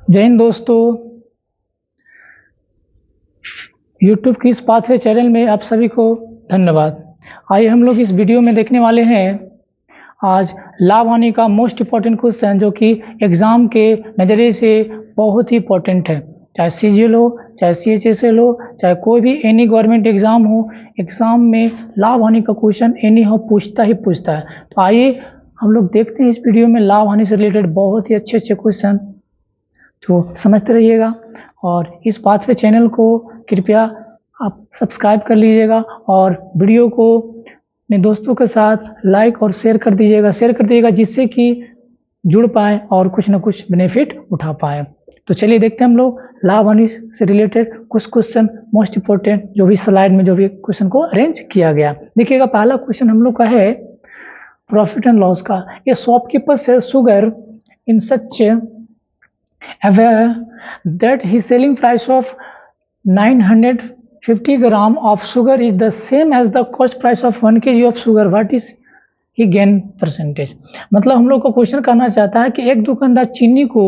जय हिंद दोस्तों, YouTube की इस पाथवे चैनल में आप सभी को धन्यवाद। आइए हम लोग इस वीडियो में देखने वाले हैं आज लाभ हानि का मोस्ट इम्पॉर्टेंट क्वेश्चन, जो कि एग्ज़ाम के नज़रिए से बहुत ही इम्पोर्टेंट है। चाहे CGL हो, चाहे CHSL हो, चाहे कोई भी एनी गवर्नमेंट एग्ज़ाम हो, एग्ज़ाम में लाभ हानि का क्वेश्चन एनी हो पूछता ही पूछता है। तो आइए हम लोग देखते हैं इस वीडियो में लाभ हानि से रिलेटेड बहुत ही अच्छे क्वेश्चन, तो समझते रहिएगा। और इस पाथवे चैनल को कृपया आप सब्सक्राइब कर लीजिएगा और वीडियो को अपने दोस्तों के साथ लाइक और शेयर कर दीजिएगा, जिससे कि जुड़ पाए और कुछ ना कुछ बेनिफिट उठा पाए। तो चलिए देखते हैं हम लोग लाभ हानि से रिलेटेड कुछ क्वेश्चन मोस्ट इम्पोर्टेंट, जो भी स्लाइड में जो भी क्वेश्चन को अरेंज किया गया। देखिएगा, पहला क्वेश्चन हम लोग का है प्रॉफिट एंड लॉस का। ये shopkeeper sells sugar in such aware that his selling price of 950 gram of sugar is the same as the cost price of 1 kg of sugar, what is he gain percentage। मतलब हम लोग को question करना चाहता है कि एक दुकानदार चीनी को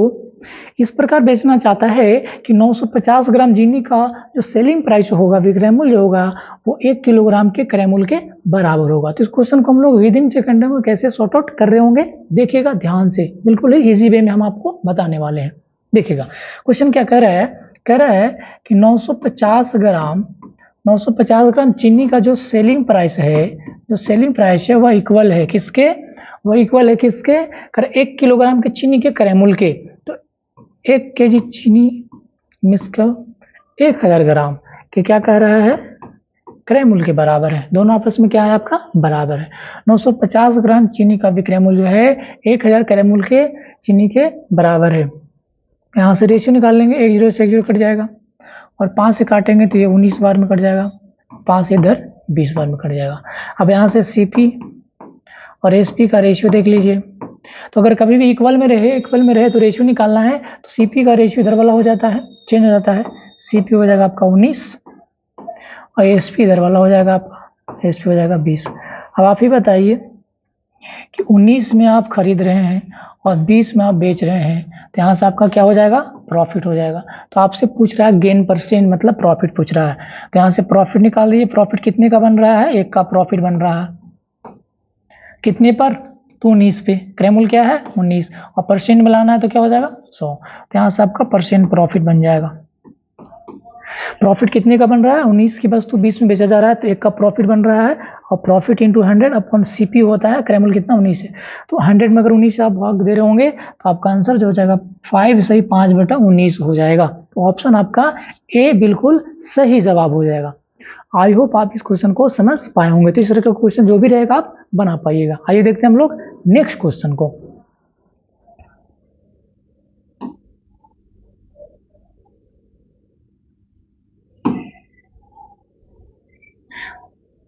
इस प्रकार बेचना चाहता है कि 950 ग्राम चीनी का जो सेलिंग प्राइस होगा, विक्रय मूल्य होगा, वो 1 किलोग्राम के क्रय मूल्य के बराबर होगा। तो इस क्वेश्चन को हम लोग विद इन सेकंड में कैसे सॉर्ट आउट कर रहे होंगे, देखिएगा ध्यान से, बिल्कुल ही ईजी वे में हम आपको बताने वाले हैं। देखिएगा क्वेश्चन क्या कह रहा है कि 950 ग्राम चीनी का जो सेलिंग प्राइस है वह इक्वल है किसके, 1 किलोग्राम के चीनी के क्रय मूल्य के। तो 1 केजी चीनी मिसकल 1000 ग्राम के क्या कह रहा है, क्रय मूल्य के बराबर है। दोनों आपस में क्या है, आपका बराबर है। 950 ग्राम चीनी का विक्रय मूल्य जो है 1000 क्रय मूल्य के चीनी के बराबर है। यहाँ से रेशियो निकाल लेंगे, 1 0 से 1 0 कट जाएगा और 5 से काटेंगे तो ये 19 बार में कट जाएगा, 5 इधर 20 बार में कट जाएगा। अब यहाँ से CP और SP का रेशियो देख लीजिए। तो अगर कभी भी इक्वल में रहे तो रेशियो निकालना है, तो CP का रेशियो इधर वाला हो जाता है, चेंज हो जाता है। CP हो जाएगा आपका 19 और SP इधर वाला हो जाएगा आपका, SP हो जाएगा 20। अब आप ही बताइए कि 19 में आप खरीद रहे हैं और 20 में आप बेच रहे हैं, तो यहाँ से आपका क्या हो जाएगा, प्रॉफिट हो जाएगा। तो आपसे पूछ रहा है गेन परसेंट, मतलब प्रॉफिट पूछ रहा है। तो यहाँ से प्रॉफिट निकाल लीजिए। प्रॉफिट कितने का बन रहा है, 1 का प्रॉफिट बन रहा है कितने पर, तो 19 पे। क्रय मूल्य क्या है 19 और परसेंट में लाना है तो क्या हो जाएगा 100। तो यहाँ से आपका परसेंट प्रॉफिट बन जाएगा। प्रॉफिट कितने का बन रहा है, 19 की वस्तु 20 में बेचा जा रहा है, तो 1 का प्रॉफिट बन रहा है और प्रॉफिट इंटू 100 अपॉन CP होता है, क्रय मूल्य कितना 19 है। तो 100 में अगर 19 से आप भाग दे रहे होंगे तो आपका आंसर जो हो जाएगा 5 सही 5/19 हो जाएगा। तो ऑप्शन आपका A बिल्कुल सही जवाब हो जाएगा। आई होप आप इस क्वेश्चन को समझ पाए होंगे। तो इस तरह का क्वेश्चन जो भी रहेगा आप बना पाइएगा। आइए देखते हैं हम लोग नेक्स्ट क्वेश्चन को।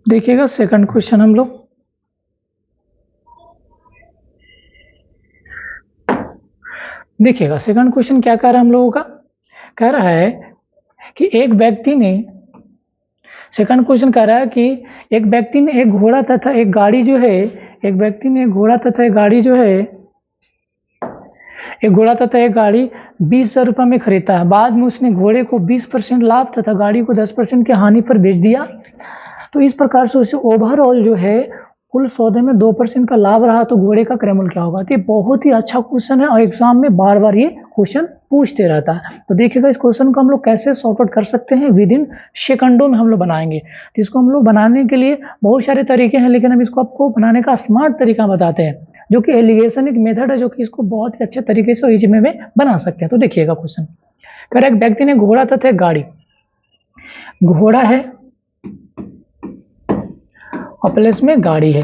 देखिएगा सेकंड क्वेश्चन हम लोग, देखिएगा सेकंड क्वेश्चन क्या कह रहा है हम लोगों का, कह रहा है कि एक व्यक्ति ने, सेकंड क्वेश्चन कह रहा है कि एक व्यक्ति ने एक घोड़ा तथा एक गाड़ी जो है, एक व्यक्ति ने एक घोड़ा तथा एक गाड़ी जो है, एक घोड़ा तथा एक गाड़ी 20,000 रुपये में खरीदा है। बाद में उसने घोड़े को 20% लाभ तथा गाड़ी को 10% की हानि पर बेच दिया। तो इस प्रकार से उसे ओवरऑल जो है कुल सौदे में 2% का लाभ रहा, तो घोड़े का क्रय मूल्य क्या होगा। तो ये बहुत ही अच्छा क्वेश्चन है और एग्जाम में बार बार ये क्वेश्चन पूछते रहता है। तो देखिएगा इस क्वेश्चन को हम लोग कैसे सॉर्ट आउट कर सकते हैं, विद इन सेकंडों में हम लोग बनाएंगे। तो इसको हम लोग बनाने के लिए बहुत सारे तरीके हैं, लेकिन हम इसको आपको बनाने का स्मार्ट तरीका बताते हैं, जो कि एलिगेशन एक मेथड है, जो कि इसको बहुत ही अच्छे तरीके से इजी में बना सकते हैं। तो देखिएगा क्वेश्चन कह रहा है, एक व्यक्ति ने घोड़ा तथा गाड़ी, घोड़ा है और प्लस में गाड़ी है,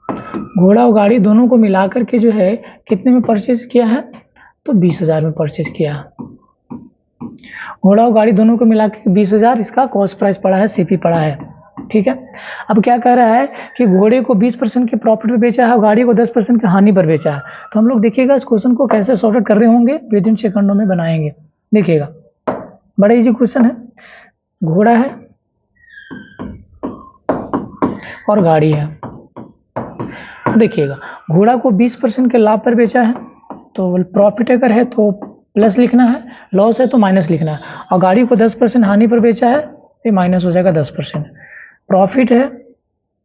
घोड़ा और गाड़ी दोनों को मिलाकर के जो है कितने में परचेज किया है, तो 20,000 में परचेज किया है। घोड़ा और गाड़ी दोनों को मिलाकर 20,000 इसका कॉस्ट प्राइस पड़ा है, CP पड़ा है, ठीक है। अब क्या कह रहा है कि घोड़े को 20% के प्रॉफिट पर बेचा है और गाड़ी को 10% की हानि पर बेचा है। तो हम लोग देखिएगा इस क्वेश्चन को कैसे सॉर्ट आउट कर रहे होंगे, विद इन सेकंडों में बनाएंगे। देखिएगा बड़ा इजी क्वेश्चन है, घोड़ा है और गाड़ी है, देखिएगा घोड़ा को 20% के लाभ पर बेचा है, तो प्रॉफिट अगर है तो प्लस लिखना है, लॉस है तो माइनस लिखना है। और गाड़ी को 10% हानि पर बेचा है, ये माइनस हो जाएगा 10%। प्रॉफिट है,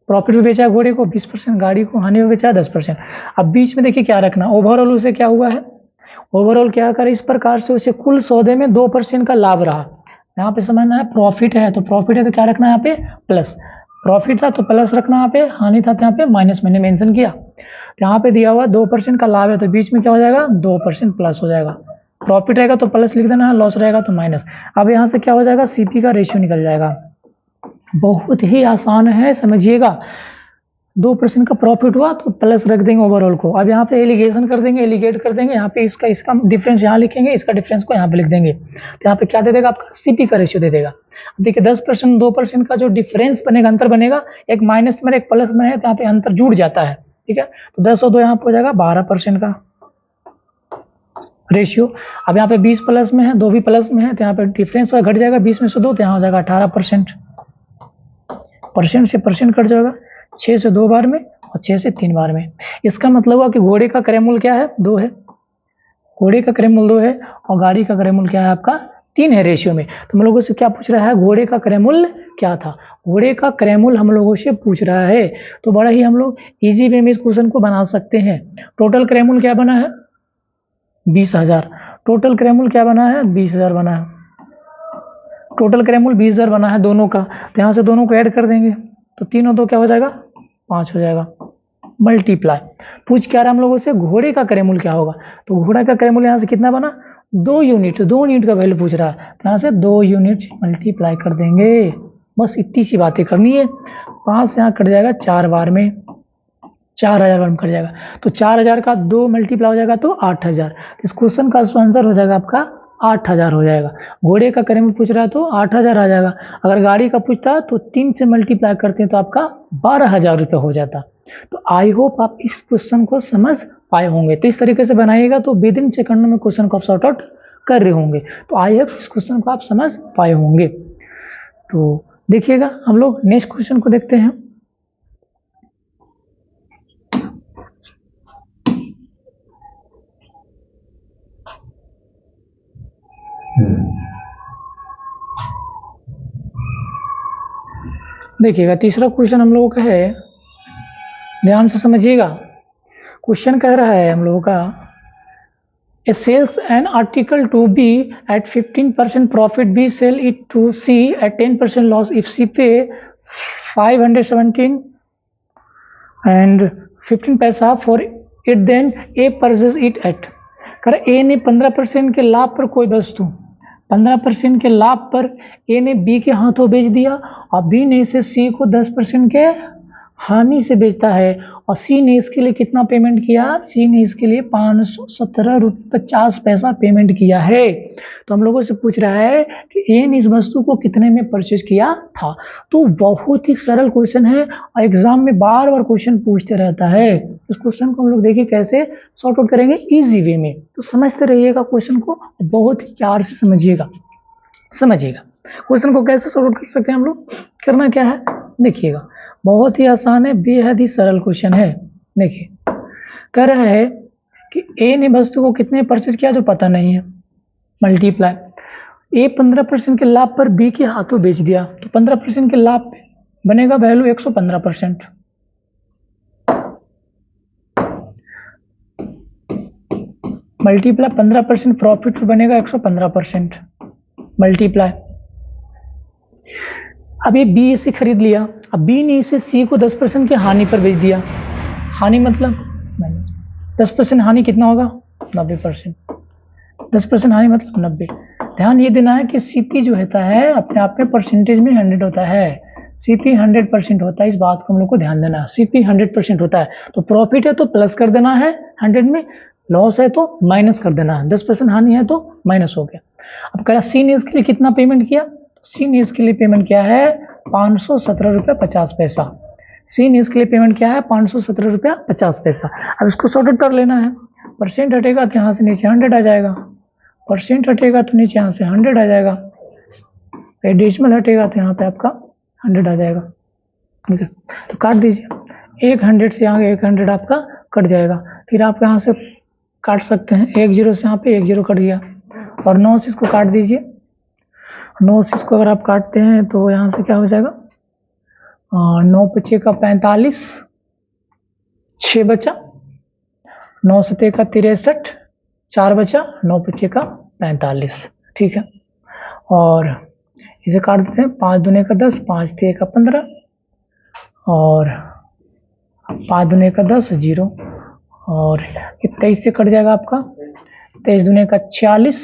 प्रॉफिट में बेचा है घोड़े को 20%, गाड़ी को हानि में बेचा है 10%। अब बीच में देखिए क्या रखना, ओवरऑल उसे क्या हुआ है, ओवरऑल क्या करे, इस प्रकार से उसे कुल सौदे में 2% का लाभ रहा। यहाँ पे समझना है प्रॉफिट है, तो प्रॉफिट है तो क्या रखना है यहाँ पे प्लस, प्रॉफिट था तो प्लस रखना, यहाँ पे हानि था तो यहाँ पे माइनस मैंने मेंशन किया। तो यहाँ पे दिया हुआ 2% का लाभ है, तो बीच में क्या हो जाएगा 2% प्लस हो जाएगा। प्रॉफिट रहेगा तो प्लस लिख देना है, लॉस रहेगा तो माइनस। अब यहाँ से क्या हो जाएगा, सीपी का रेशियो निकल जाएगा। बहुत ही आसान है, समझिएगा। 2% का प्रॉफिट हुआ तो प्लस रख देंगे ओवरऑल को। अब यहाँ पे एलिगेशन कर देंगे, एलिगेट कर देंगे, यहाँ पे इसका डिफरेंस यहाँ लिखेंगे, इसका डिफरेंस को यहाँ पे लिख देंगे। तो यहाँ पे क्या दे देगा आपका, सीपी का रेशियो दे देगा। देखिए 10% 2% का जो डिफरेंस बनेगा, अंतर बनेगा, एक माइनस में एक प्लस में है, तो यहाँ पे अंतर जुड़ जाता है, ठीक है। तो 10 और 2 यहाँ पे हो जाएगा 12% का रेशियो। अब यहाँ पे 20 प्लस में है, 2 भी प्लस में है, तो यहाँ पे डिफरेंस घट जाएगा, 20 में से 2 तो यहाँ हो जाएगा 18%। परसेंट से परसेंट कट जाएगा, 6 से 2 बार में और 6 से 3 बार में। इसका मतलब हुआ कि घोड़े का क्रय मूल्य क्या है, 2 है, घोड़े का क्रय मूल्य 2 है और गाड़ी का क्रय मूल्य क्या है आपका 3 है रेशियो में। तो हम लोगों से क्या पूछ रहा है, घोड़े का क्रय मूल्य क्या था, घोड़े का क्रय मूल्य हम लोगों से पूछ रहा है। तो बड़ा ही हम लोग इजी वे में इस क्वेश्चन को बना सकते हैं। टोटल क्रय मूल्य क्या बना है 20,000, टोटल क्रय मूल्य क्या बना है 20,000 बना है, टोटल क्रय मूल्य 20,000 बना है दोनों का। तो यहाँ से दोनों को ऐड कर देंगे, तो 3 और 2 क्या हो जाएगा 5 हो जाएगा। मल्टीप्लाई पूछ क्या रहा हम लोगों से, घोड़े का क्रय मूल्य क्या होगा। तो घोड़ा का क्रय मूल्य यहाँ से कितना बना 2 यूनिट, 2 यूनिट का वैल्यू पूछ रहा है, तो यहाँ से 2 यूनिट मल्टीप्लाई कर देंगे। बस इतनी सी बातें करनी है। 5 से यहाँ कट जाएगा 4 बार में, 4,000 बार में कट जाएगा। तो 4,000 का 2 मल्टीप्लाई हो जाएगा तो 8,000। इस क्वेश्चन का आंसर हो जाएगा आपका 8,000 हो जाएगा। घोड़े का क्रय मूल्य पूछ रहा है तो 8,000 आ जाएगा। अगर गाड़ी का पूछता तो 3 से मल्टीप्लाई करते हैं तो आपका 12,000 रुपये हो जाता। तो आई होप आप इस क्वेश्चन को समझ पाए होंगे। तो इस तरीके से बनाइएगा तो विद इन सेकंडों में क्वेश्चन को आप सॉर्ट आउट कर रहे होंगे। तो आई होप इस क्वेश्चन को आप समझ पाए होंगे। तो देखिएगा हम लोग नेक्स्ट क्वेश्चन को देखते हैं। देखिएगा तीसरा क्वेश्चन हम लोगों का है, ध्यान से समझिएगा। क्वेश्चन कह रहा है हम लोगों का, A sells an article to be at 15% profit, B sell it to C at 10% loss. If C pay 517 and 15 पैसा for it, then A purchase it at. कर ए ने 15% के लाभ पर कोई वस्तु 15% के लाभ पर ए ने बी के हाथों बेच दिया और बी ने इसे सी को 10% के हानि से बेचता है, और सी ने इसके लिए कितना पेमेंट किया, सी ने इसके लिए 517 रुपये 50 पैसा पेमेंट किया है। तो हम लोगों से पूछ रहा है कि ए ने इस वस्तु को कितने में परचेज किया था। तो बहुत ही सरल क्वेश्चन है और एग्जाम में बार बार क्वेश्चन पूछते रहता है। इस क्वेश्चन को हम लोग देखिए कैसे सॉर्ट आउट करेंगे इजी वे में। तो समझते रहिएगा क्वेश्चन को, बहुत ही प्यार से समझिएगा। क्वेश्चन को कैसे सॉर्ट आउट कर सकते हैं हम लोग, करना क्या है देखिएगा, बहुत ही आसान है, बेहद ही सरल क्वेश्चन है। देखिए कह रहा है कि ए ने वस्तु को कितने परचेज किया जो पता नहीं है, मल्टीप्लाई ए 15% के लाभ पर बी के हाथों बेच दिया, तो 15% के लाभ पे बनेगा वैल्यू 115%, मल्टीप्लाई 15% प्रॉफिट पे बनेगा 115%, मल्टीप्लाई अब ये बी इसे खरीद लिया, अब बी ने इसे सी को 10% की हानि पर बेच दिया। हानि मतलब माइनस 10% हानि कितना होगा 90%, 10% हानि मतलब 90। ध्यान ये देना है कि सीपी जो होता है अपने आप में परसेंटेज में 100 होता है, सीपी 100% होता है, इस बात को हम लोग को ध्यान देना है। सीपी 100% होता है तो प्रॉफिट है तो प्लस कर देना है 100 में, लॉस है तो माइनस कर देना है, 10% हानि है तो माइनस हो गया। अब कह रहा सी ने इसके लिए कितना पेमेंट किया, सी ने इसके लिए पेमेंट किया है 517 रुपये 50 पैसा, सी ने इसके लिए पेमेंट किया है 517 रुपया 50 पैसा। अब इसको सॉर्ट आउट कर लेना है, परसेंट हटेगा तो यहाँ से नीचे 100 आ जाएगा, परसेंट हटेगा तो नीचे यहाँ से 100 आ जाएगा, डेसिमल हटेगा तो यहाँ पे आपका 100 आ जाएगा, ठीक है। तो काट दीजिए, 100 से यहाँ 100 आपका कट जाएगा। फिर आप यहाँ से काट सकते हैं, 1 0 से यहाँ पे 1 0 कट गया, और 9 से इसको काट दीजिए। 9 से इसको अगर आप काटते हैं तो यहाँ से क्या हो जाएगा, 9 पचे का 45, 6 बचा, 9 सते का 63, 4 बचा, 9 पचे का 45, ठीक है। और इसे काट देते हैं, 5 दूने का 10, 5 तिये का 15, और 5 दूने का 10 0, और 23 से कट जाएगा आपका, 23 दूने का 46,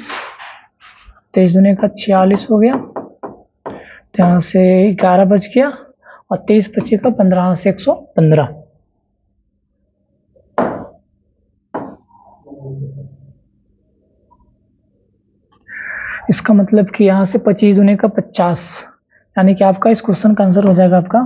23 दूने का 46 हो गया, तो यहाँ से 11 बच गया, और 23 पचे का 15 से 115। इसका मतलब कि यहाँ से 25 दूने का 50, यानी कि आपका इस क्वेश्चन का आंसर हो जाएगा आपका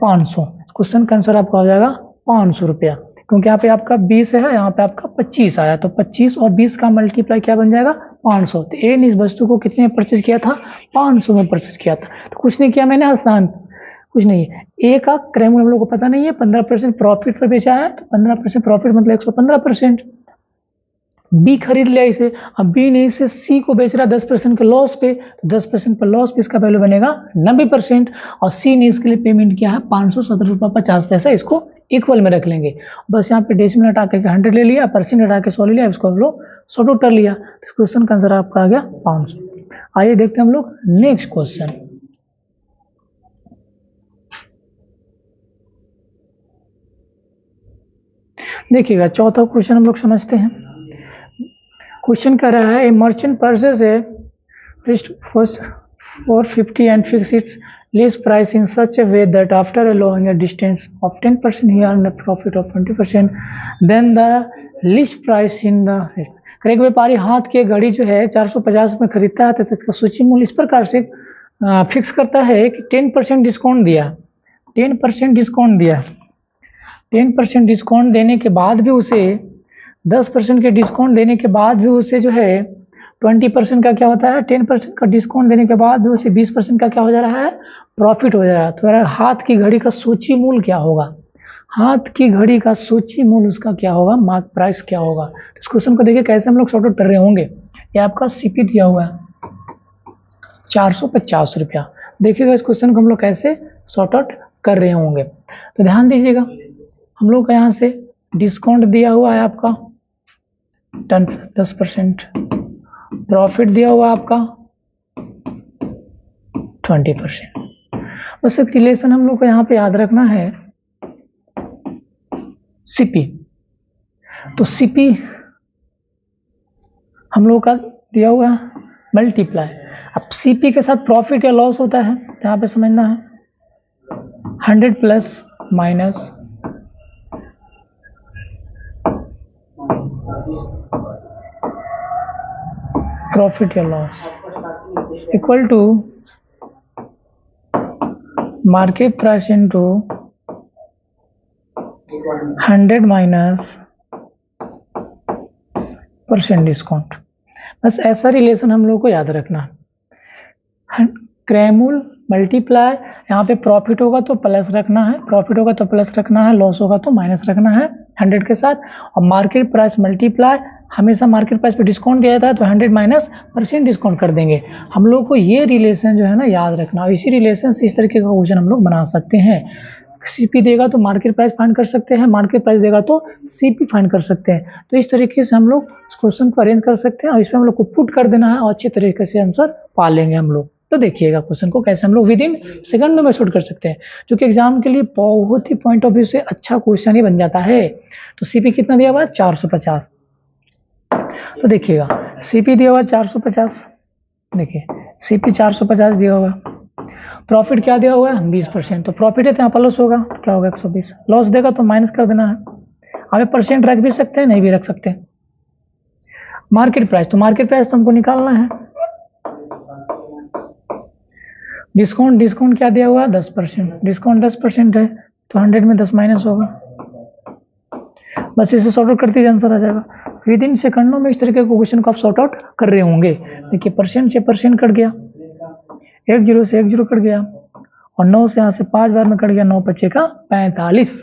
500। क्वेश्चन का आंसर आपका हो जाएगा 500 रुपया, क्योंकि यहाँ पे आपका 20 है, यहाँ पे आपका 25 आया, तो 25 और 20 का मल्टीप्लाई क्या बन जाएगा, 500। तो ए ने इस वस्तु को कितने में परचेज किया था, 500 में परचेज किया था। तो कुछ नहीं किया मैंने, आसान, कुछ नहीं है। ए का क्रय मूल्य हम लोग को पता नहीं है, 15% प्रॉफिट पर बेचा है, तो 15% प्रॉफिट मतलब 115%। बी खरीद लिया इसे, अब बी ने इसे सी को बेच रहा 10% के लॉस पे, तो 10% पर लॉस पे इसका वैल्यू बनेगा 90%, और सी ने इसके लिए पेमेंट किया है 517 रुपये 50 पैसा। इसको इक्वल में रख लेंगे, बस यहाँ पे डेसिमल हटा के 100 ले लिया, परसेंट हटा के 100 ले लिया, इसको हम लोग सॉर्ट आउट कर लिया। इस क्वेश्चन का आंसर आपका आ गया 500। आइए देखते हैं हम लोग नेक्स्ट क्वेश्चन। देखिएगा चौथा क्वेश्चन हम लोग समझते हैं। क्वेश्चन कह रहा है, ए merchant purchase a fish for 50 and fix its lease price in such a way that after allowing a distance of 10% he earned a profit of 20%, then the lease price in the एक व्यापारी हाथ की घड़ी जो है 450 में खरीदता है, तो इसका सूची मूल्य इस प्रकार से फिक्स करता है कि 10% डिस्काउंट दिया, 10% डिस्काउंट दिया, 10% डिस्काउंट देने के बाद भी उसे 10% के डिस्काउंट देने के बाद भी उसे जो है 20% का क्या होता है, 10% का डिस्काउंट देने के बाद भी उसे 20% का क्या हो जा रहा है, प्रॉफिट हो जा रहा है। तो हाथ की घड़ी का सूची मूल्य क्या होगा, हाथ की घड़ी का सूची मूल्य उसका क्या होगा, मार्क प्राइस क्या होगा। तो इस क्वेश्चन को देखिए कैसे हम लोग सॉर्ट आउट कर रहे होंगे। ये आपका सीपी दिया हुआ है 450 रुपया। देखिएगा इस क्वेश्चन को हम लोग कैसे सॉर्ट आउट कर रहे होंगे। तो ध्यान दीजिएगा, हम लोग का यहाँ से डिस्काउंट दिया हुआ है आपका 10%, प्रॉफिट दिया हुआ आपका 20%। बस एक रिलेशन हम लोग को यहाँ पे याद रखना है, सीपी। तो सीपी हम लोग का दिया हुआ है मल्टीप्लाई। अब सीपी के साथ प्रॉफिट या लॉस होता है, तो यहाँ पे समझना है 100 प्लस माइनस प्रॉफिट या loss equal to market price into 100 minus % discount. बस ऐसा रिलेशन हम लोग को याद रखना है। क्रय मूल्य मल्टीप्लाई, यहाँ पे प्रॉफिट होगा तो प्लस रखना है, प्रॉफिट होगा तो प्लस रखना है, लॉस होगा तो माइनस रखना है 100 के साथ। और मार्केट प्राइस मल्टीप्लाई, हमेशा मार्केट प्राइस पे डिस्काउंट दिया जाता है, तो 100 माइनस % डिस्काउंट कर देंगे। हम लोग को ये रिलेशन जो है ना याद रखना, इसी रिलेशन से इस तरीके का क्वेश्चन हम लोग बना सकते हैं। सीपी देगा तो मार्केट प्राइस फाइंड कर सकते हैं, मार्केट प्राइस देगा तो सीपी फाइंड कर सकते हैं। तो इस तरीके से हम लोग इस क्वेश्चन को अरेंज कर सकते हैं, और इसमें हम लोग को पुट कर देना है और अच्छे तरीके से आंसर पा लेंगे हम लोग। तो देखिएगा क्वेश्चन को कैसे हम लोग विद इन सेकंड में शूट कर सकते हैं, जो कि एग्जाम के लिए बहुत ही पॉइंट ऑफ व्यू से अच्छा क्वेश्चन ही बन जाता है। तो सीपी कितना दिया हुआ है 450। तो देखिएगा सीपी दिया हुआ 450, देखिए सीपी 450 दिया हुआ, प्रॉफिट क्या दिया हुआ है 20%, तो प्रॉफिट है तो यहाँ पर लॉस होगा, तो क्या होगा 120, लॉस देगा तो माइनस कर देना है। हमें परसेंट रख भी सकते हैं, नहीं भी रख सकते। मार्केट प्राइस, तो मार्केट प्राइस तो हमको निकालना है। डिस्काउंट, डिस्काउंट क्या दिया हुआ है 10%, डिस्काउंट 10% है तो 100 में 10 माइनस होगा। बस इसे सॉर्ट आउट करते ही आंसर आ जाएगा। विद इन सेकंडों में इस तरीके के क्वेश्चन को आप सॉर्ट आउट कर रहे होंगे। देखिए परसेंट से परसेंट कट गया, एक जीरो से एक जीरो कट गया और 9 से यहाँ से 5 बार में कट गया, 9 पच्चे का 45।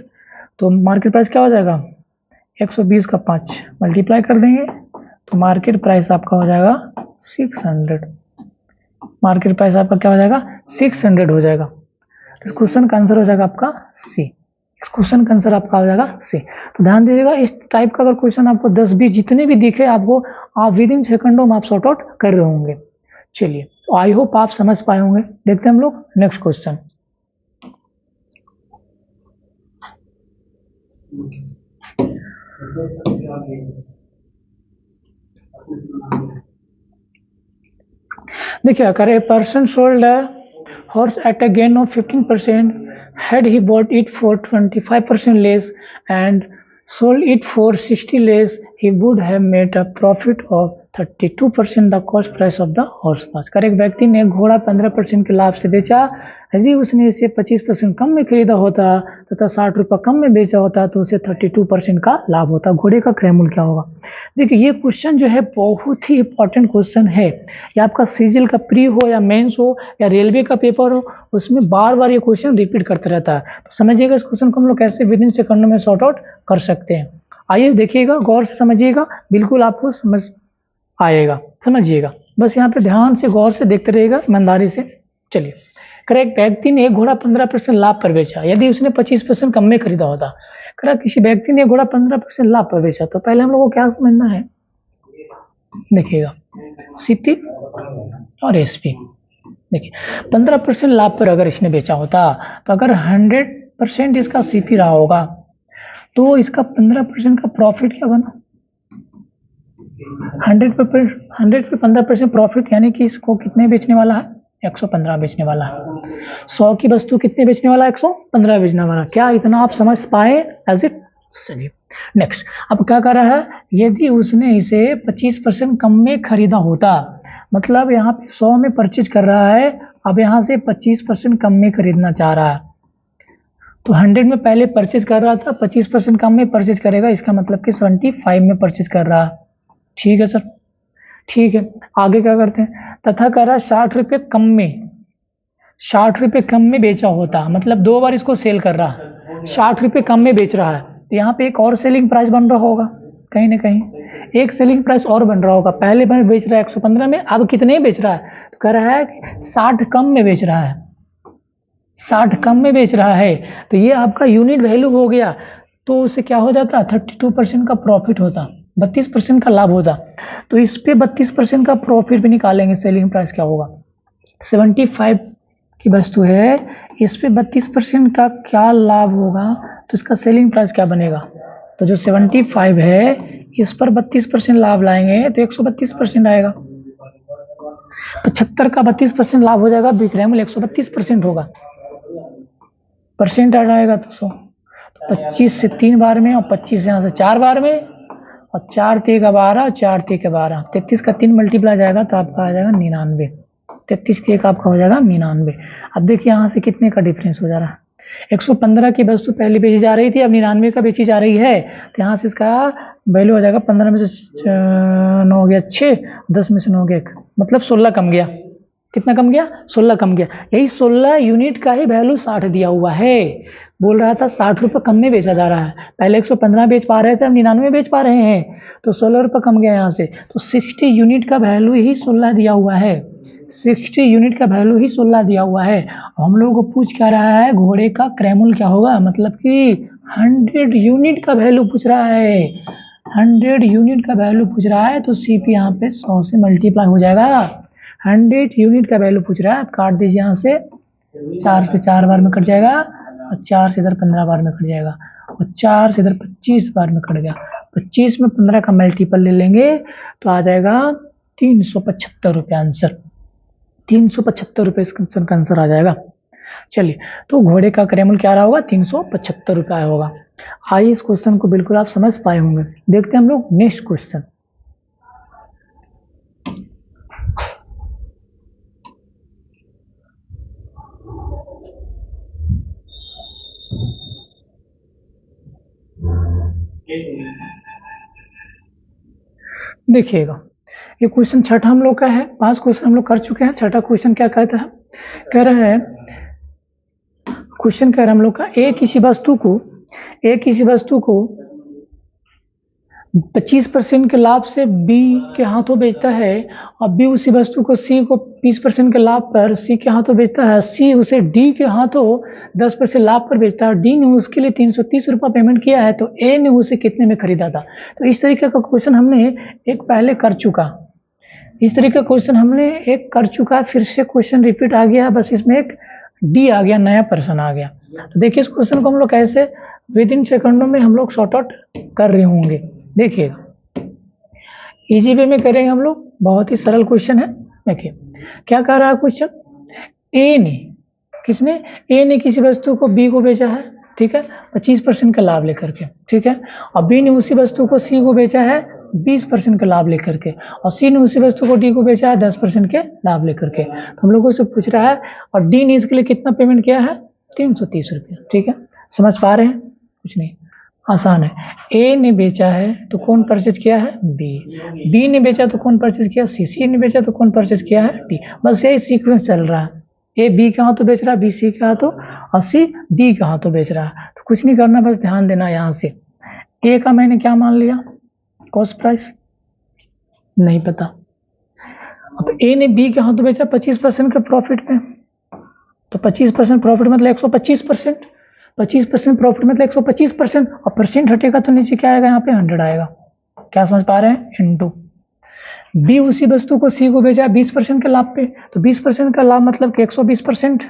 तो मार्केट प्राइस क्या हो जाएगा, 120 का 5 मल्टीप्लाई कर देंगे तो मार्केट प्राइस आपका हो जाएगा 600। मार्केट प्राइस आपका क्या हो जाएगा, 600 हो जाएगा। तो इस क्वेश्चन का आंसर हो जाएगा आपका सी। इस क्वेश्चन का आंसर आपका हो जाएगा सी। तो ध्यान दीजिएगा, इस टाइप का अगर क्वेश्चन आपको 10-20 जितने भी दिखे आपको, आप विद इन सेकंडों में आप सॉर्ट आउट कर रहे होंगे। चलिए, तो आई होप आप समझ पाए होंगे। देखते हैं हम लोग नेक्स्ट क्वेश्चन। देखिए, अगर a person sold a horse at a gain of 15%, had he bought it for 25% less and sold it for 60 less, he would have made a profit of 32% the cost price of the horse was। कर एक व्यक्ति ने घोड़ा 15% के लाभ से बेचा, यदि उसने इसे 25% कम में खरीदा होता तथा 60 रुपये कम में बेचा होता तो उसे 32% का लाभ होता। घोड़े का क्रय मूल्य क्या होगा। देखिए, ये क्वेश्चन जो है बहुत ही इंपॉर्टेंट क्वेश्चन है। या आपका सीजीएल का प्री हो या मेंस हो या रेलवे का पेपर हो, उसमें बार बार ये क्वेश्चन रिपीट करता रहता है। तो समझिएगा इस क्वेश्चन को हम लोग कैसे विद इन सेकंडों में सॉर्ट आउट कर सकते हैं। आइए देखिएगा, गौर से समझिएगा, बिल्कुल आपको समझ आएगा। समझिएगा, बस यहाँ पे ध्यान से गौर से देखते रहिएगा, ईमानदारी से। चलिए, करेक्ट, व्यक्ति ने एक घोड़ा 15% लाभ पर बेचा, यदि उसने 25% कम में खरीदा होता। करेक्ट, किसी व्यक्ति ने घोड़ा 15% लाभ पर बेचा, तो पहले हम लोग को क्या समझना है, देखिएगा सीपी और एसपी। देखिए, 15% लाभ पर अगर इसने बेचा होता तो अगर 100% इसका सीपी रहा होगा तो इसका 15% का प्रॉफिट क्या बना, 100 पे 15% प्रॉफिट, यानी कि इसको कितने बेचने वाला है, 115 बेचने वाला है। 100 की वस्तु कितने बेचने वाला है, 115 बेचने वाला। क्या इतना आप समझ पाए एज इट। चलिए नेक्स्ट, अब क्या कर रहा है, यदि उसने इसे 25% कम में खरीदा होता, मतलब यहाँ पे 100 में परचेज कर रहा है, अब यहाँ से 25% कम में खरीदना चाह रहा है। तो 100 में पहले परचेज कर रहा था, 25% कम में परचेज करेगा, इसका मतलब कि 75 में परचेज कर रहा है। ठीक है सर, ठीक है। आगे क्या करते हैं, तथा कह रहा है 60 रुपये कम में, 60 रुपये कम में बेचा होता, मतलब 2 बार इसको सेल कर रहा है, 60 रुपये कम में बेच रहा है, तो यहाँ पे एक और सेलिंग प्राइस बन रहा होगा, कहीं ना कहीं एक सेलिंग प्राइस और बन रहा होगा। पहले बार बेच रहा है 115 में, अब कितने बेच रहा है, तो कह रहा है 60 कम में बेच रहा है, 60 कम में बेच रहा है, तो ये आपका यूनिट वैल्यू हो गया। तो उससे क्या हो जाता, 32% का प्रॉफिट होता, 32% का लाभ होता। तो इस पे 32% का प्रॉफिट भी निकालेंगे, सेलिंग प्राइस क्या होगा, 75 की वस्तु है, इस पे 32% का क्या लाभ होगा, तो इसका सेलिंग प्राइस क्या बनेगा। तो जो 75 है इस पर 32% लाभ लाएंगे तो 132% आएगा। 75 का 32% लाभ हो जाएगा, विक्रय मूल्य 132% होगा, परसेंट आ जाएगा तो 100। 25 से 3 बार में और 25 यहाँ से 4 बार में, और 4 3 का 12 और 4 3 का 12, 33 का 3 मल्टीप्लाई जाएगा तो आपका आ जाएगा 99। 33 के 1 आपका हो जाएगा 99। अब देखिए यहाँ से कितने का डिफरेंस हो जा रहा है, 115 की वस्तु पहले बेची जा रही थी, अब 99 का बेची जा रही है, तो यहाँ से इसका वैल्यू हो जाएगा 15 में से 9 हो गया 6, 10 में से 9 गया 1, मतलब 16 कम गया। कितना कम गया, 16 कम गया। यही 16 यूनिट का ही वैल्यू 60 दिया हुआ है। बोल रहा था 60 रुपये कम में बेचा जा रहा है, पहले 115 बेच पा रहे थे, अब 99 बेच पा रहे हैं, तो 16 रुपये कम गया यहाँ से। तो 60 यूनिट का वैल्यू ही 16 दिया हुआ है, 60 यूनिट का वैल्यू ही 16 दिया हुआ है। हम लोगों को पूछ क्या रहा है, घोड़े का क्रय मूल्य क्या होगा, मतलब कि 100 यूनिट का वैल्यू पूछ रहा है, 100 यूनिट का वैल्यू पूछ रहा है, तो सीपी यहाँ पे 100 से मल्टीप्लाई हो जाएगा। 100 यूनिट का वैल्यू पूछ रहा है, आप काट दीजिए यहाँ से, 4 से 4 बार में कट जाएगा, और 4 से इधर 15 बार में कट जाएगा, और 4 से इधर 25 बार में कट गया। 25 में 15 का मल्टीपल ले लेंगे तो आ जाएगा 375 रुपये आंसर, 375 रुपये इस क्वेश्चन का आंसर आ जाएगा। चलिए, तो घोड़े का क्रय मूल्य क्या रहा होगा, 375 रुपये होगा। आइए इस क्वेश्चन को बिल्कुल आप समझ पाए होंगे। देखते हैं हम लोग नेक्स्ट क्वेश्चन। देखिएगा, ये क्वेश्चन छठा हम लोग का है, 5 क्वेश्चन हम लोग कर चुके हैं। छठा क्वेश्चन क्या कहता है, कह रहा है, क्वेश्चन कह रहा है हम लोग का, ए किसी वस्तु को 25% के लाभ से बी के हाथों बेचता है और बी उसी वस्तु को सी को 20% के लाभ पर सी के हाथों बेचता है, सी उसे डी के हाथों 10% लाभ पर बेचता है और डी ने उसके लिए 330 रुपये पेमेंट किया है, तो ए ने उसे कितने में खरीदा था। तो इस तरीके का क्वेश्चन हमने एक पहले कर चुका, फिर से क्वेश्चन रिपीट आ गया, बस इसमें एक डी आ गया, नया पर्सन आ गया। तो देखिए इस क्वेश्चन को हम लोग कैसे विद इन सेकंडों में हम लोग सॉर्ट आउट कर रहे होंगे। देखिएगा इजी वे में करेंगे हम लोग, बहुत ही सरल क्वेश्चन है। देखिए क्या कह रहा है क्वेश्चन, ए ने किसी वस्तु को बी को बेचा है, ठीक है, 25% का लाभ लेकर के, ठीक है, और बी ने उसी वस्तु को सी को बेचा है 20% का लाभ लेकर के, और सी ने उसी वस्तु को डी को बेचा है 10% के लाभ लेकर के। तो हम लोगों से पूछ रहा है और डी ने इसके लिए कितना पेमेंट किया है, 330 रुपये। ठीक है, समझ पा रहे हैं, कुछ नहीं, आसान है। ए ने बेचा है तो कौन परचेज किया है, बी ने बेचा तो कौन परचेज किया, सी ने बेचा तो कौन परचेज किया है, डी। बस यही सीक्वेंस चल रहा है, ए बी के हाथों बेच रहा है, बी सी के हाथों, और सी डी के हाथों बेच रहा है। तो कुछ नहीं करना, बस ध्यान देना यहाँ से। ए का मैंने क्या मान लिया, कॉस्ट प्राइस नहीं पता। अब ए ने बी के हाथों बेचा 25% के प्रॉफिट में, तो 25% प्रॉफिट मतलब 125%, 25% प्रॉफिट मतलब 125%, और परसेंट हटेगा तो नीचे क्या आएगा, यहाँ पे 100 आएगा। क्या समझ पा रहे हैं, इनटू बी उसी वस्तु को सी को बेचा 20% के लाभ पे, तो 20% का लाभ मतलब कि 120%,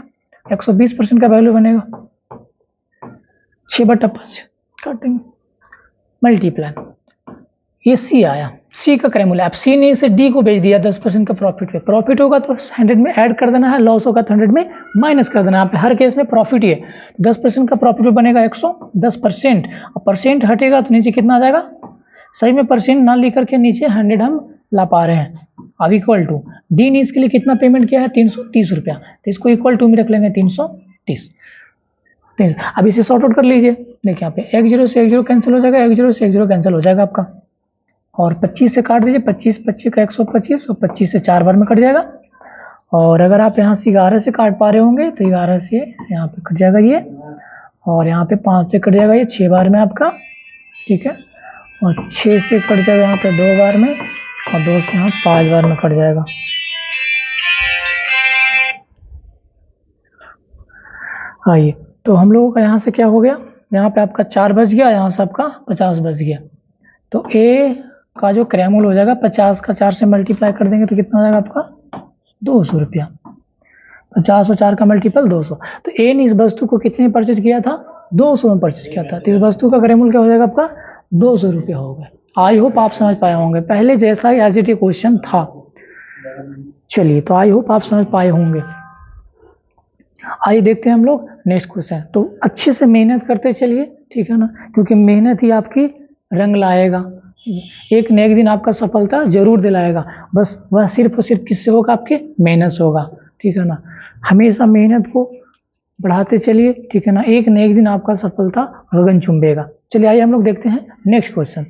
120% का वैल्यू बनेगा 6/5 काटेंगे, मल्टीप्लाई, ये सी आया, सी का क्रय मूल्य। अब सी ने इसे डी को बेच दिया 10% का प्रॉफिट पे, प्रॉफिट होगा तो 100 में ऐड कर देना है, लॉस होगा तो 100 में माइनस कर देना है। हर केस में प्रॉफिट ही है, 10% का प्रॉफिट पे बनेगा 110%, और परसेंट हटेगा तो नीचे कितना आ जाएगा, सही में परसेंट ना लिख करके नीचे 100 हम ला पा रहे हैं। अब इक्वल टू डी ने इसके लिए कितना पेमेंट किया है, 330 रुपया, तो इसको इक्वल टू में रख लेंगे 330। अब इसे सॉर्ट आउट कर लीजिए। देखिए यहाँ पे 1 0 से 1 0 कैंसिल हो जाएगा, 1 0 से 1 0 कैंसिल हो जाएगा आपका, और 25 से काट दीजिए, 25 25 का 125, और 25 से 4 बार में कट जाएगा। और अगर आप यहाँ से 11 से काट पा रहे होंगे तो 11 से यहाँ पे कट जाएगा ये, और यहाँ पे 5 से कट जाएगा ये 6 बार में आपका, ठीक है, और 6 से कट जाएगा यहाँ पे 2 बार में, और 2 से यहाँ 5 बार में कट जाएगा। आइए, तो हम लोगों का यहाँ से क्या हो गया, यहाँ पे आपका 4 बच गया, यहाँ से आपका 50 बच गया। तो ए का जो क्रय मूल्य हो जाएगा 50 का 4 से मल्टीप्लाई कर देंगे तो कितना हो जाएगा आपका, 200 रुपया। 50 और 4 का मल्टीपल 200। तो ए ने इस वस्तु को कितने में परचेज किया था, 200 में परचेज किया था, तो इस वस्तु का क्रय मूल्य क्या हो जाएगा आपका, 200 रुपया होगा। आई होप आप समझ पाए होंगे, पहले जैसा ही एज इट इज क्वेश्चन था। चलिए, तो आई होप आप समझ पाए होंगे। आइए देखते हैं हम लोग नेक्स्ट क्वेश्चन। तो अच्छे से मेहनत करते चलिए, ठीक है ना, क्योंकि मेहनत ही आपकी रंग लाएगा, एक न एक दिन आपका सफलता जरूर दिलाएगा। बस वह सिर्फ और सिर्फ किससे होगा, आपके मेहनत से होगा, ठीक है ना। हमेशा मेहनत को बढ़ाते चलिए, ठीक है ना, एक न एक दिन आपका सफलता गगन चुंबेगा। चलिए आइए हम लोग देखते हैं नेक्स्ट क्वेश्चन।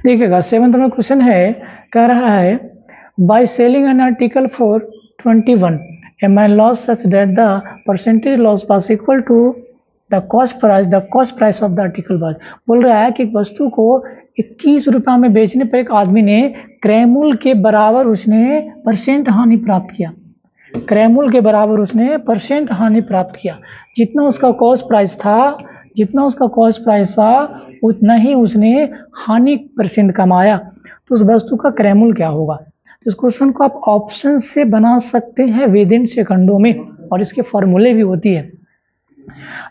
देखिएगा 7th नंबर क्वेश्चन है, कह रहा है by selling an article for 21 am I lost such that the percentage loss was equal to the cost price of the article was। बोल रहा है कि एक वस्तु को 21 रुपया में बेचने पर एक आदमी ने क्रय मूल्य के बराबर उसने परसेंट हानि प्राप्त किया, क्रय मूल्य के बराबर उसने परसेंट हानि प्राप्त किया। जितना उसका कॉस्ट प्राइस था उतना ही उसने हानि परसेंट कमाया, तो उस वस्तु का क्रय मूल्य क्या होगा। तो इस क्वेश्चन को आप ऑप्शन से बना सकते हैं विद इन सेकंडों में, और इसके फॉर्मूले भी होती है।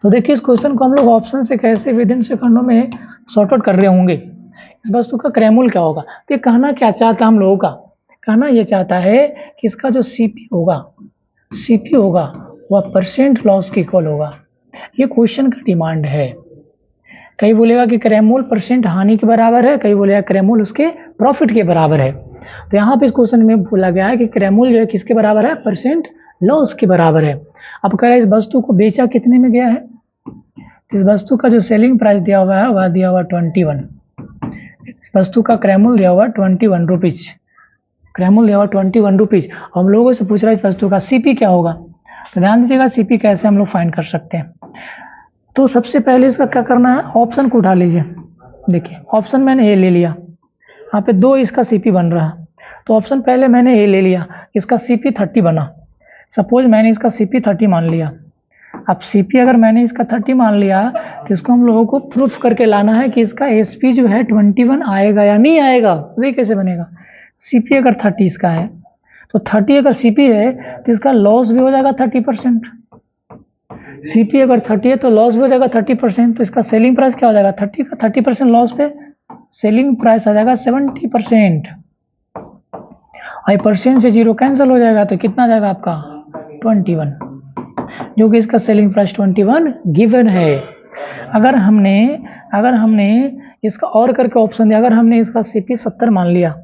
तो देखिए इस क्वेश्चन को हम लोग ऑप्शन से कैसे विद इन सेकंडों में सॉर्ट आउट कर रहे होंगे। इस वस्तु का क्रय मूल्य क्या होगा, तो ये कहना क्या चाहता है हम लोगों का, कहना ये चाहता है कि इसका जो सीपी होगा वह परसेंट लॉस के इक्वल होगा। ये क्वेश्चन का डिमांड है। कई बोलेगा कि क्रय मूल्य परसेंट हानि के बराबर है, कई बोलेगा क्रय मूल्य उसके प्रॉफिट के बराबर है। तो यहाँ पे इस क्वेश्चन में बोला गया है कि क्रय मूल्य जो है किसके बराबर है, परसेंट लॉस के बराबर है। अब कह रहा है इस वस्तु को बेचा कितने में गया है, इस वस्तु का जो सेलिंग प्राइस दिया हुआ है वह दिया हुआ 21, वस्तु का क्रय मूल्य दिया हुआ 21 रुपीज, क्रय मूल्य दिया हुआ 21 रुपीज। हम लोगों से पूछ रहा है इस वस्तु का सीपी क्या होगा। तो ध्यान दीजिएगा सीपी कैसे हम लोग फाइंड कर सकते हैं। तो सबसे पहले इसका क्या करना है, ऑप्शन को उठा लीजिए। देखिए ऑप्शन मैंने ए ले लिया, यहाँ पे 2 इसका सीपी बन रहा है, तो ऑप्शन पहले मैंने ए ले लिया, इसका सीपी 30 बना। सपोज मैंने इसका सीपी 30 मान लिया। अब सीपी अगर मैंने इसका 30 मान लिया तो इसको हम लोगों को प्रूफ करके लाना है कि इसका एसपी जो है 21 आएगा या नहीं आएगा। तो ये कैसे बनेगा, सीपी अगर 30 इसका है तो 30 अगर सीपी है तो इसका लॉस भी हो जाएगा 30%। सीपी अगर 30 है तो लॉस भी हो जाएगा 30%, तो इसका सेलिंग प्राइस क्या हो जाएगा, 30 का 30% लॉस पे सेलिंग प्राइस आ जाएगा 70%। और परसेंट से 0 कैंसिल हो जाएगा तो कितना जाएगा आपका 21, जो कि इसका सेलिंग प्राइस 21 गिवन है। अगर हमने इसका और करके ऑप्शन दिया, अगर हमने इसका सीपी 70 मान लिया,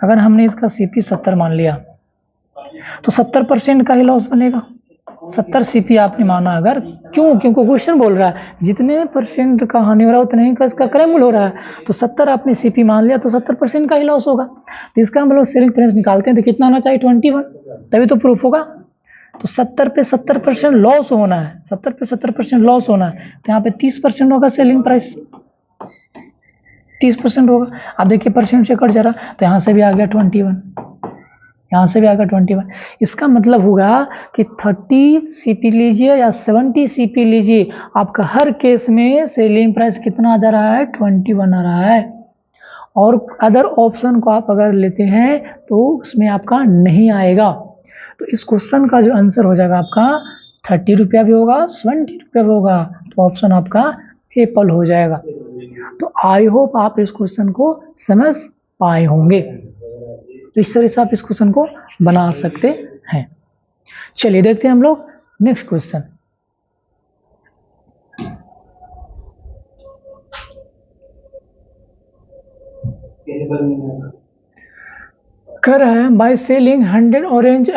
अगर हमने इसका सीपी 70 मान लिया तो 70% का ही लॉस बनेगा। 70 सीपी आपने माना अगर, क्यों, क्योंकि क्वेश्चन बोल रहा है जितने परसेंट का हानि हो रहा है उतने ही का इसका क्रय मूल्य हो रहा है। तो 70 आपने सीपी मान लिया तो 70% का ही लॉस होगा। तो इसका हम लोग सेलिंग प्राइस निकालते हैं तो कितना होना चाहिए 21, तभी तो प्रूफ होगा। तो 70 पे 70% लॉस होना है, 70 पे 70% लॉस होना है, तो यहाँ पे 30% होगा सेलिंग प्राइस, 30% होगा। अब देखिए परसेंट से कट जा रहा, तो यहाँ से भी आ गया 21, यहाँ से भी आ गया 21। इसका मतलब होगा कि 30 सीपी लीजिए या 70 सीपी लीजिए, आपका हर केस में सेलिंग प्राइस कितना आ जा रहा है 21 आ रहा है। और अदर ऑप्शन को आप अगर लेते हैं तो उसमें आपका नहीं आएगा। तो इस क्वेश्चन का जो आंसर हो जाएगा आपका 30 रुपया भी होगा, 70 रुपया भी होगा, तो ऑप्शन आपका एप्पल हो जाएगा। तो आई होप आप इस क्वेश्चन को समझ पाए होंगे। तो इस तरह से आप इस क्वेश्चन को बना सकते हैं। चलिए देखते हैं हम लोग नेक्स्ट क्वेश्चन। कह रहा है by selling 100 orange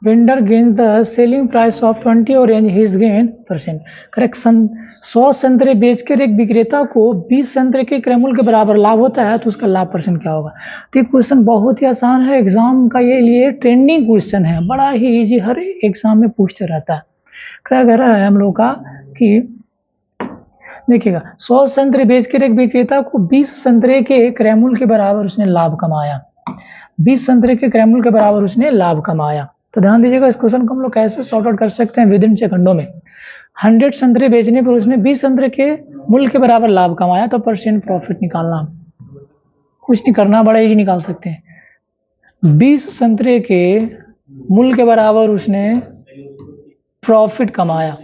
vendor gain the selling price of 20 orange his gain percent. Correction, 100 संतरे बेचकर एक विक्रेता को 20 संतरे के क्रय मूल्य के बराबर लाभ होता है तो उसका लाभ परसेंट क्या होगा। तो ये क्वेश्चन बहुत ही आसान है, एग्जाम का ये लिए ट्रेंडिंग क्वेश्चन है, बड़ा ही इजी, हर एग्जाम में पूछते रहता है। क्या कह रहा है हम लोग का कि देखिएगा 100 संतरे बेचकर एक विक्रेता को 20 संतरे के क्रय मूल्य के बराबर उसने लाभ कमाया, 20 संतरे के क्रय मूल्य के बराबर उसने लाभ कमाया। तो ध्यान दीजिएगा इस क्वेश्चन को हम लोग कैसे सॉर्ट आउट कर सकते हैं विद इन सेकंडों में। 100 संतरे बेचने पर उसने 20 संतरे के मूल्य के बराबर लाभ कमाया, तो परसेंट प्रॉफिट निकालना, कुछ नहीं करना, बड़ा इजी निकाल सकते हैं। 20 संतरे के मूल्य के बराबर उसने प्रॉफिट कमाया।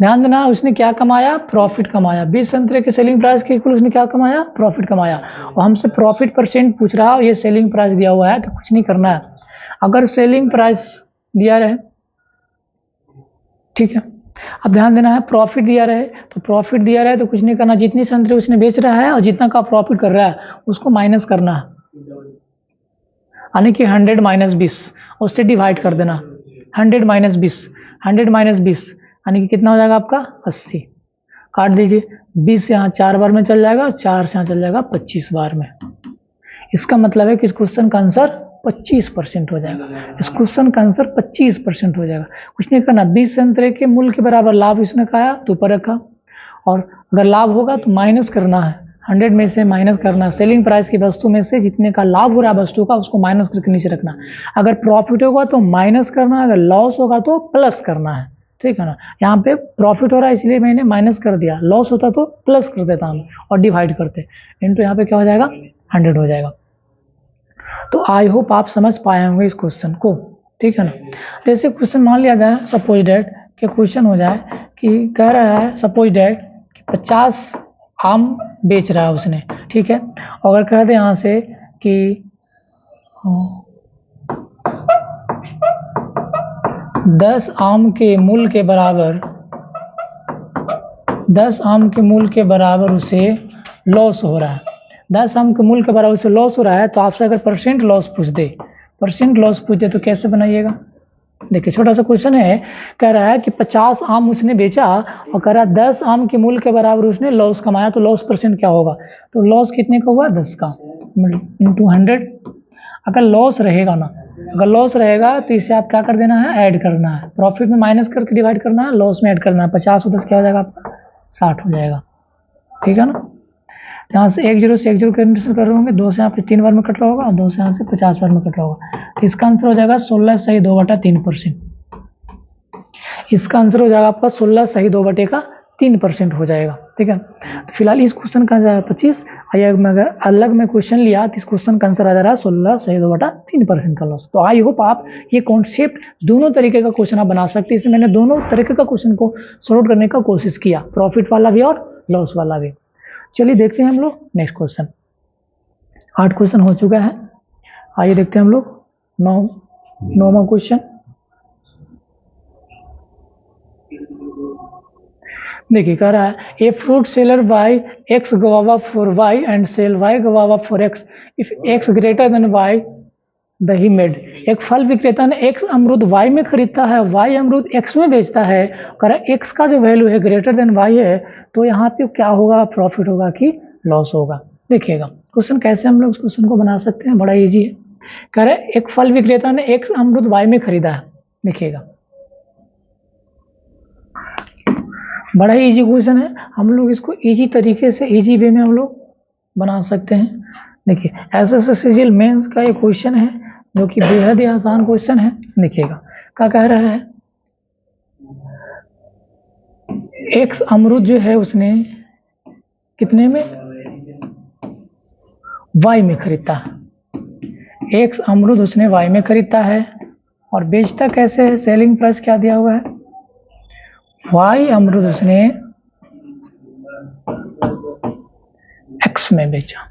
ध्यान देना, उसने क्या कमाया, प्रॉफिट कमाया। 20 संतरे के सेलिंग प्राइस के इक्वल उसने क्या कमाया, प्रॉफिट कमाया। और हमसे प्रॉफिट परसेंट पूछ रहा है, ये सेलिंग प्राइस दिया हुआ है तो कुछ नहीं करना है। अगर सेलिंग प्राइस दिया रहे, ठीक है, अब ध्यान देना है प्रॉफिट दिया रहे, तो प्रॉफिट दिया रहे तो कुछ नहीं करना, जितनी संतरे उसने बेच रहा है और जितना का प्रॉफिट कर रहा है उसको माइनस करना है, यानी कि 100 माइनस 20, उससे डिवाइड कर देना। 100 माइनस 20, 100 माइनस 20 यानी कि कितना हो जाएगा आपका 80। काट दीजिए, 20 यहाँ 4 बार में चल जाएगा, 4 से यहाँ चल जाएगा 25 बार में। इसका मतलब है कि इस क्वेश्चन का आंसर 25% हो जाएगा। इस क्वेश्चन का आंसर 25% हो जाएगा। कुछ नहीं करना, 20 संतरे के मूल्य के बराबर लाभ इसने कहा तो ऊपर रखा, और अगर लाभ होगा तो माइनस करना है, 100 में से माइनस करना, सेलिंग प्राइस की वस्तु में से जितने का लाभ हो रहा है वस्तु का उसको माइनस करके नीचे रखना। अगर प्रॉफिट होगा तो माइनस करना, अगर लॉस होगा तो प्लस करना है, ठीक है ना। यहाँ पे प्रॉफिट हो रहा है इसलिए मैंने माइनस कर दिया, लॉस होता तो प्लस कर देता हम और डिवाइड करते, इनटू यहाँ पे क्या हो जाएगा 100 हो जाएगा। तो आई होप आप समझ पाए होंगे इस क्वेश्चन को, ठीक है ना। जैसे क्वेश्चन मान लिया जाए, सपोज डेट कि क्वेश्चन हो जाए कि कह रहा है सपोज डेट कि 50 आम बेच रहा है उसने, ठीक है, और अगर कह दे यहाँ से कि 10 आम के मूल्य के बराबर, 10 आम के मूल्य के बराबर उसे लॉस हो रहा है, 10 आम के मूल्य के बराबर उसे लॉस हो रहा है, तो आपसे अगर परसेंट लॉस पूछ दे, परसेंट लॉस पूछ दे तो कैसे बनाइएगा, देखिए छोटा सा क्वेश्चन है, कह रहा है कि 50 आम उसने बेचा और कह रहा है 10 आम के मूल्य के बराबर उसने लॉस कमाया, तो लॉस परसेंट क्या होगा? तो लॉस कितने का हुआ? 10 का इंटू 100। अगर लॉस रहेगा ना, अगर लॉस रहेगा तो इसे आप क्या कर देना है? ऐड करना है, प्रॉफिट में माइनस करके डिवाइड करना है, लॉस में ऐड करना है। 50 और 10 क्या हो जाएगा आपका? 60 हो जाएगा, ठीक है ना। यहाँ से 1 0 से 1 0 कैंसिल कर रहे होंगे, 2 से यहाँ पे 3 बार में कट रहा होगा और 2 से यहाँ से 50 बार में कट रहा होगा। तो इसका आंसर हो जाएगा 16 सही 2/3%। इसका आंसर हो जाएगा आपका 16 सही 2/3% हो जाएगा, ठीक है। तो फिलहाल इस क्वेश्चन का आंसर 25। अगर अलग में क्वेश्चन लिया तो इस क्वेश्चन का आंसर आ जा रहा है 16 सही 2/3% का लॉस। तो आई होप आप ये कॉन्सेप्ट दोनों तरीके का क्वेश्चन आप बना सकते हैं। इसमें मैंने दोनों तरीके का क्वेश्चन को सॉल्व करने का कोशिश किया, प्रॉफिट वाला भी और लॉस वाला भी। चलिए देखते हैं हम लोग नेक्स्ट क्वेश्चन। 8 क्वेश्चन हो चुका है, आइए देखते हैं हम लोग 9वां क्वेश्चन। देखिए कह रहा है a fruit seller buy X guava for Y and sell Y guava for X if X greater than Y the he made. एक फल विक्रेता ने एक्स अमरूद वाई में खरीदता है, वाई अमरूद एक्स में बेचता है। कह रहा है एक्स का जो वैल्यू है ग्रेटर देन वाई है, तो यहाँ पे क्या होगा? प्रॉफिट होगा कि लॉस होगा? देखिएगा क्वेश्चन कैसे हम लोग इस क्वेश्चन को बना सकते हैं, बड़ा इजी है। कह रहा है एक फल विक्रेता ने एक्स अमरूद वाई में खरीदा है। देखिएगा बड़ा ही इजी क्वेश्चन है, हम लोग इसको इजी तरीके से इजी वे में हम लोग बना सकते हैं। देखिए एसएससी मेंस का ये क्वेश्चन है जो कि बेहद ही आसान क्वेश्चन है। देखिएगा क्या कह रहा है, एक्स अमरूद जो है उसने कितने में? वाई में खरीदता है। एक्स अमरूद उसने वाई में खरीदता है और बेचता कैसे है? सेलिंग प्राइस क्या दिया हुआ है? वाई अमरूद उसने एक्स में बेचा।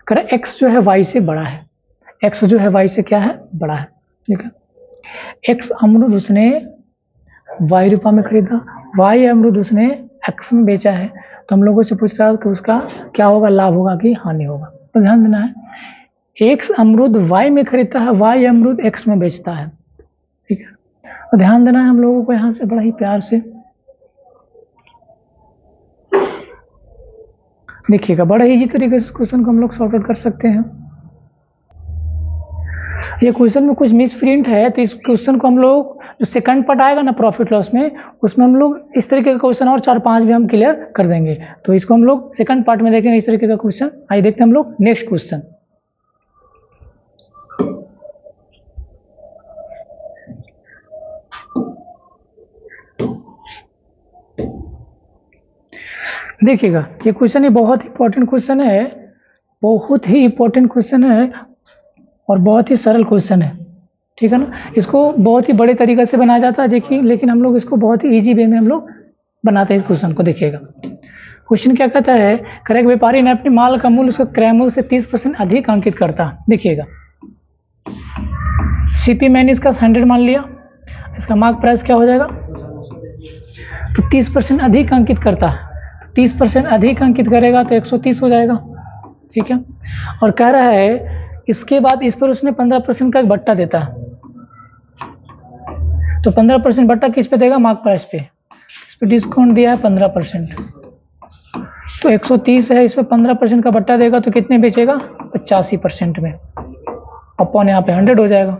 कर एक्स जो है वाई से बड़ा है, एक्स जो है वाई से क्या है? बड़ा है, ठीक है। एक्स अमरूद उसने वाई रुपये में खरीदा, वाई अमरूद उसने एक्स में बेचा है। तो हम लोगों से पूछ रहा है कि उसका क्या होगा? लाभ होगा कि हानि होगा? तो ध्यान देना है, एक्स अमरूद वाई में खरीदता है, वाई अमरूद एक्स में बेचता है, ठीक है। तो ध्यान देना है हम लोगों को यहाँ से बड़ा ही प्यार से। देखिएगा बड़ा इजी तरीके से क्वेश्चन को हम लोग सॉर्ट आउट कर सकते हैं। ये क्वेश्चन में कुछ मिस प्रिंट है, तो इस क्वेश्चन को हम लोग जो सेकंड पार्ट आएगा ना प्रॉफिट लॉस में, उसमें हम लोग इस तरीके का क्वेश्चन और 4-5 भी हम क्लियर कर देंगे। तो इसको हम लोग सेकंड पार्ट में देखेंगे इस तरीके का क्वेश्चन। आइए देखते हैं हम लोग नेक्स्ट क्वेश्चन। देखिएगा ये क्वेश्चन ही बहुत इंपॉर्टेंट क्वेश्चन है, बहुत ही इंपॉर्टेंट क्वेश्चन है और बहुत ही सरल क्वेश्चन है, ठीक है ना। इसको बहुत ही बड़े तरीके से बनाया जाता है, देखिए, लेकिन हम लोग इसको बहुत ही इजी वे में हम लोग बनाते हैं इस क्वेश्चन को। देखिएगा क्वेश्चन क्या कहता है, करेक्ट व्यापारी ने अपने माल का मूल्य उसका क्रय मूल्य से 30% अधिक अंकित करता है। देखिएगा सीपी मैंने इसका 100 मान लिया, इसका मार्क प्राइस क्या हो जाएगा? तो 30% अधिक अंकित करता है, 30% अधिक अंकित करेगा तो 130 हो जाएगा, ठीक है। और कह रहा है इसके बाद इस पर उसने 15% का एक बट्टा देता है, तो 15% बट्टा किस पे देगा? मार्क प्राइस पे। इस पे डिस्काउंट दिया है 15%, तो 130 है, इस पे 15% का बट्टा देगा तो कितने बेचेगा? 85% में, अपॉन यहाँ पे 100 हो जाएगा,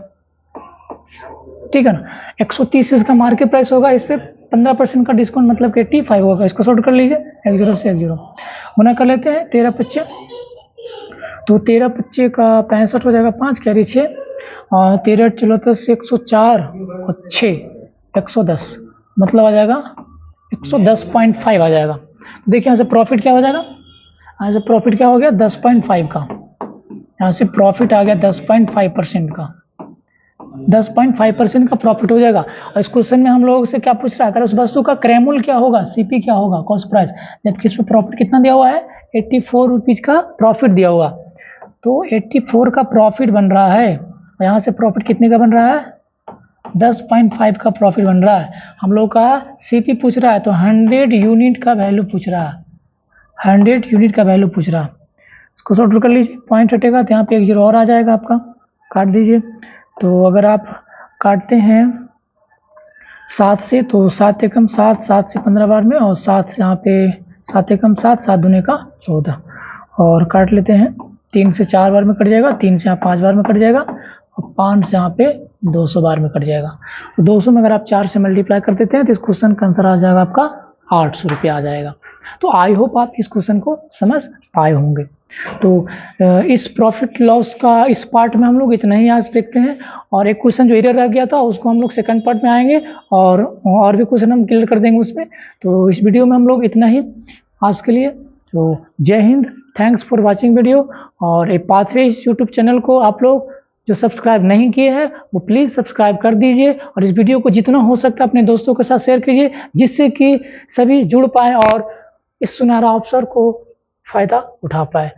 ठीक है ना। 130 इसका मार्केट प्राइस होगा, इस पे 15% का डिस्काउंट मतलब कि 85 होगा। इसको सॉल्व कर लीजिए, 1 0 से 1 0 गुना कर लेते हैं, 13 25, तो 13 25 का 65 हो जाएगा, 5 कैरी 6 और 13 चलो तो 104 और 6 110, मतलब आ जाएगा 110.5 आ जाएगा। देखिए यहाँ से प्रॉफिट क्या हो जाएगा? यहाँ से प्रॉफिट क्या हो गया? 10.5 का, यहाँ से प्रॉफिट आ गया 10.5% का, 10.5% का प्रॉफिट हो जाएगा। और इस क्वेश्चन में हम लोगों से क्या पूछ रहा है? अगर उस वस्तु का क्रय मूल्य क्या होगा? सीपी क्या होगा? कॉस्ट प्राइस, जबकि इसमें प्रॉफिट कितना दिया हुआ है? 84 रुपीज़ का प्रॉफिट दिया हुआ, तो 84 का प्रॉफिट बन रहा है। और यहाँ से प्रॉफिट कितने का बन रहा है? 10.5 का प्रॉफिट बन रहा है। हम लोग का सीपी पूछ रहा है तो 100 यूनिट का वैल्यू पूछ रहा है, 100 यूनिट का वैल्यू पूछ रहा है। इसको सॉल्व कर लीजिए, पॉइंट हटेगा तो यहाँ पे 1 0 और आ जाएगा आपका, काट दीजिए। तो अगर आप काटते हैं 7 से, तो 7 एकम 7, 7 से 15 बार में, और 7 से यहाँ पे 7 एकम 7, 7 दूने का 14, और काट लेते हैं। 3 से 4 बार में कट जाएगा, 3 से यहाँ 5 बार में कट जाएगा, और 5 से यहाँ पे 200 बार में कट जाएगा। तो 200 में अगर आप 4 से मल्टीप्लाई कर देते हैं तो इस क्वेश्चन का आंसर आ जाएगा आपका 800 रुपया आ जाएगा। तो आई होप आप इस क्वेश्चन को समझ पाए होंगे। तो इस प्रॉफिट लॉस का इस पार्ट में हम लोग इतना ही आज देखते हैं, और एक क्वेश्चन जो एरर रह गया था उसको हम लोग सेकंड पार्ट में आएंगे, और भी क्वेश्चन हम क्लियर कर देंगे उसमें। तो इस वीडियो में हम लोग इतना ही आज के लिए। तो जय Hind, thanks for watching video. और एक पाथवेज यूट्यूब चैनल को आप लोग जो सब्सक्राइब नहीं किए हैं वो प्लीज़ सब्सक्राइब कर दीजिए, और इस वीडियो को जितना हो सकता है अपने दोस्तों के साथ शेयर कीजिए, जिससे कि सभी जुड़ पाए और इस सुनहरा अवसर को फ़ायदा उठा पाए।